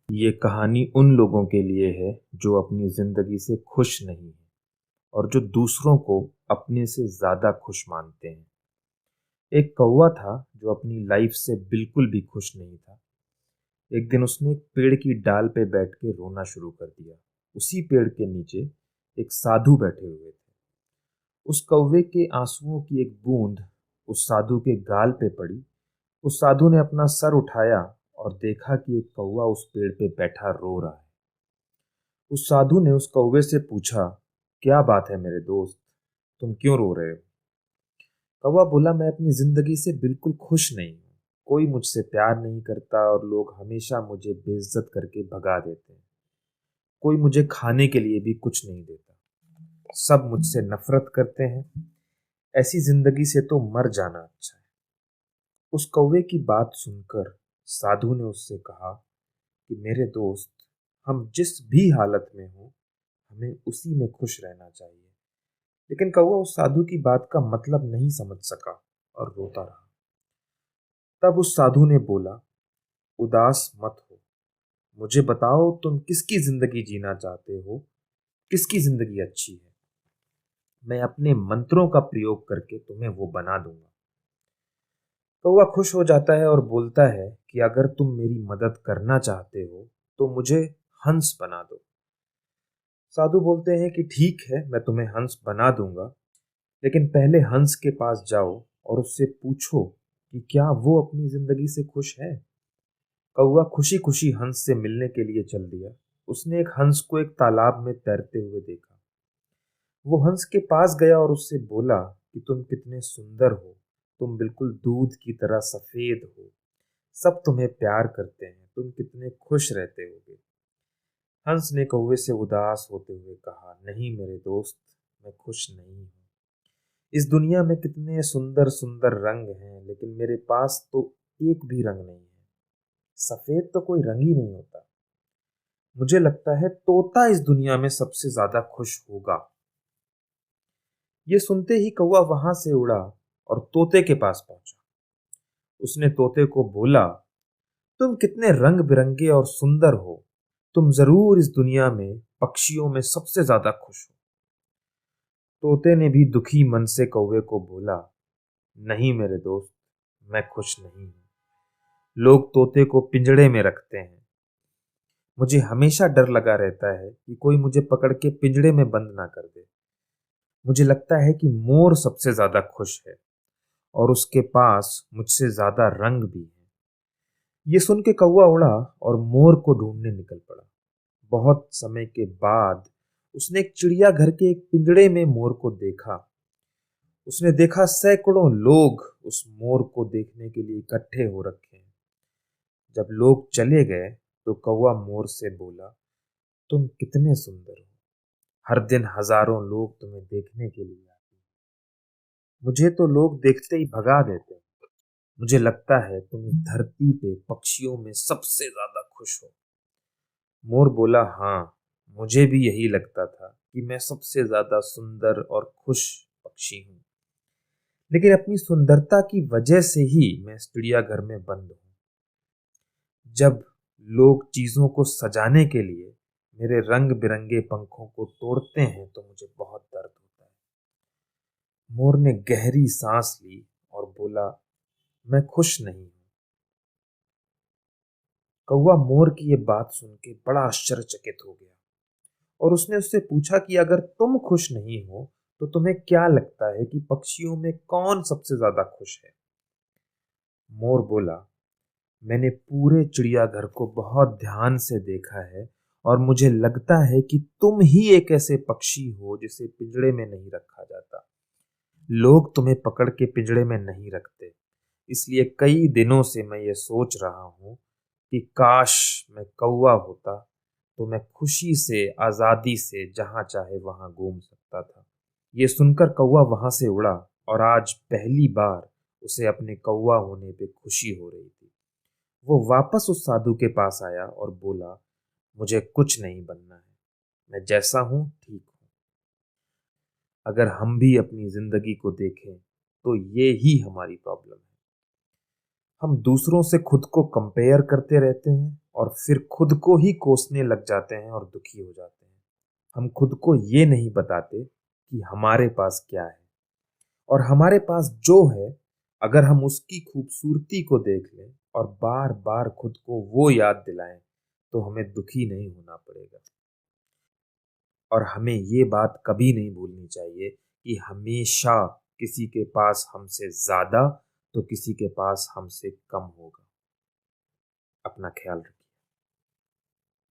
ये कहानी उन लोगों के लिए है जो अपनी ज़िंदगी से खुश नहीं हैं और जो दूसरों को अपने से ज़्यादा खुश मानते हैं। एक कौवा था जो अपनी लाइफ से बिल्कुल भी खुश नहीं था। एक दिन उसने एक पेड़ की डाल पे बैठ के रोना शुरू कर दिया। उसी पेड़ के नीचे एक साधु बैठे हुए थे। उस कौवे के आंसुओं की एक बूंद उस साधु के गाल पे पड़ी। उस साधु ने अपना सर उठाया और देखा कि एक कौवा उस पेड़ पे बैठा रो रहा है। उस साधु ने उस कौवे से पूछा, क्या बात है मेरे दोस्त, तुम क्यों रो रहे हो? कौवा बोला, मैं अपनी जिंदगी से बिल्कुल खुश नहीं हूँ। कोई मुझसे प्यार नहीं करता और लोग हमेशा मुझे बेइज्जत करके भगा देते हैं। कोई मुझे खाने के लिए भी कुछ नहीं देता। सब मुझसे नफरत करते हैं। ऐसी जिंदगी से तो मर जाना अच्छा है। उस कौवे की बात सुनकर साधु ने उससे कहा कि मेरे दोस्त, हम जिस भी हालत में हो हमें उसी में खुश रहना चाहिए। लेकिन कौवा उस साधु की बात का मतलब नहीं समझ सका और रोता रहा। तब उस साधु ने बोला, उदास मत हो। मुझे बताओ, तुम किसकी जिंदगी जीना चाहते हो? किसकी जिंदगी अच्छी है? मैं अपने मंत्रों का प्रयोग करके तुम्हें वो बना दूंगा। कौवा खुश हो जाता है और बोलता है कि अगर तुम मेरी मदद करना चाहते हो तो मुझे हंस बना दो। साधु बोलते हैं कि ठीक है, मैं तुम्हें हंस बना दूंगा, लेकिन पहले हंस के पास जाओ और उससे पूछो कि क्या वो अपनी जिंदगी से खुश है। कौवा खुशी खुशी हंस से मिलने के लिए चल दिया। उसने एक हंस को एक तालाब में तैरते हुए देखा। वो हंस के पास गया और उससे बोला कि तुम कितने सुंदर हो, तुम बिल्कुल दूध की तरह सफेद हो। सब तुम्हें प्यार करते हैं, तुम कितने खुश रहते होगे। हंस ने कौवे से उदास होते हुए कहा, नहीं मेरे दोस्त, मैं खुश नहीं हूँ। इस दुनिया में कितने सुंदर सुंदर रंग हैं, लेकिन मेरे पास तो एक भी रंग नहीं है। सफेद तो कोई रंग ही नहीं होता। मुझे लगता है तोता इस दुनिया में सबसे ज्यादा खुश होगा। ये सुनते ही कौवा वहां से उड़ा और तोते के पास पहुंचा। उसने तोते को बोला, तुम कितने रंग बिरंगे और सुंदर हो, तुम जरूर इस दुनिया में पक्षियों में सबसे ज्यादा खुश हो। तोते ने भी दुखी मन से कौवे को बोला, नहीं मेरे दोस्त, मैं खुश नहीं हूं। लोग तोते को पिंजड़े में रखते हैं। मुझे हमेशा डर लगा रहता है कि कोई मुझे पकड़ के पिंजड़े में बंद ना कर दे। मुझे लगता है कि मोर सबसे ज्यादा खुश है और उसके पास मुझसे ज्यादा रंग भी है। ये सुन के कौवा उड़ा और मोर को ढूंढने निकल पड़ा। बहुत समय के बाद उसने एक चिड़िया घर के एक पिंजड़े में मोर को देखा। उसने देखा सैकड़ों लोग उस मोर को देखने के लिए इकट्ठे हो रखे हैं। जब लोग चले गए तो कौवा मोर से बोला, तुम कितने सुंदर हो, हर दिन हजारों लोग तुम्हें देखने के लिए आते हैं। मुझे तो लोग देखते ही भगा देते हैं। मुझे लगता है तुम इस धरती पे पक्षियों में सबसे ज्यादा खुश हो। मोर बोला, हाँ, मुझे भी यही लगता था कि मैं सबसे ज्यादा सुंदर और खुश पक्षी हूँ, लेकिन अपनी सुंदरता की वजह से ही मैं इस चिड़ियाघर में बंद हूँ। जब लोग चीजों को सजाने के लिए मेरे रंग बिरंगे पंखों को तोड़ते हैं तो मुझे बहुत दर्द होता है। मोर ने गहरी सांस ली और बोला, मैं खुश नहीं हूं। कौवा मोर की ये बात सुन के बड़ा आश्चर्यचकित हो गया और उसने उससे पूछा कि अगर तुम खुश नहीं हो तो तुम्हें क्या लगता है कि पक्षियों में कौन सबसे ज्यादा खुश है? मोर बोला, मैंने पूरे चिड़ियाघर को बहुत ध्यान से देखा है और मुझे लगता है कि तुम ही एक ऐसे पक्षी हो जिसे पिंजड़े में नहीं रखा जाता। लोग तुम्हें पकड़ के पिंजड़े में नहीं रखते। इसलिए कई दिनों से मैं ये सोच रहा हूँ कि काश मैं कौवा होता तो मैं खुशी से, आजादी से जहां चाहे वहां घूम सकता था। ये सुनकर कौवा वहां से उड़ा और आज पहली बार उसे अपने कौवा होने पे खुशी हो रही थी। वो वापस उस साधु के पास आया और बोला, मुझे कुछ नहीं बनना है, मैं जैसा हूं ठीक हूं। अगर हम भी अपनी जिंदगी को देखें तो ये ही हमारी प्रॉब्लम है। हम दूसरों से खुद को कंपेयर करते रहते हैं और फिर खुद को ही कोसने लग जाते हैं और दुखी हो जाते हैं। हम खुद को ये नहीं बताते कि हमारे पास क्या है, और हमारे पास जो है, अगर हम उसकी खूबसूरती को देख लें और बार बार खुद को वो याद दिलाएं, तो हमें दुखी नहीं होना पड़ेगा। और हमें ये बात कभी नहीं भूलनी चाहिए कि हमेशा किसी के पास हमसे ज़्यादा तो किसी के पास हमसे कम होगा। अपना ख्याल रखें।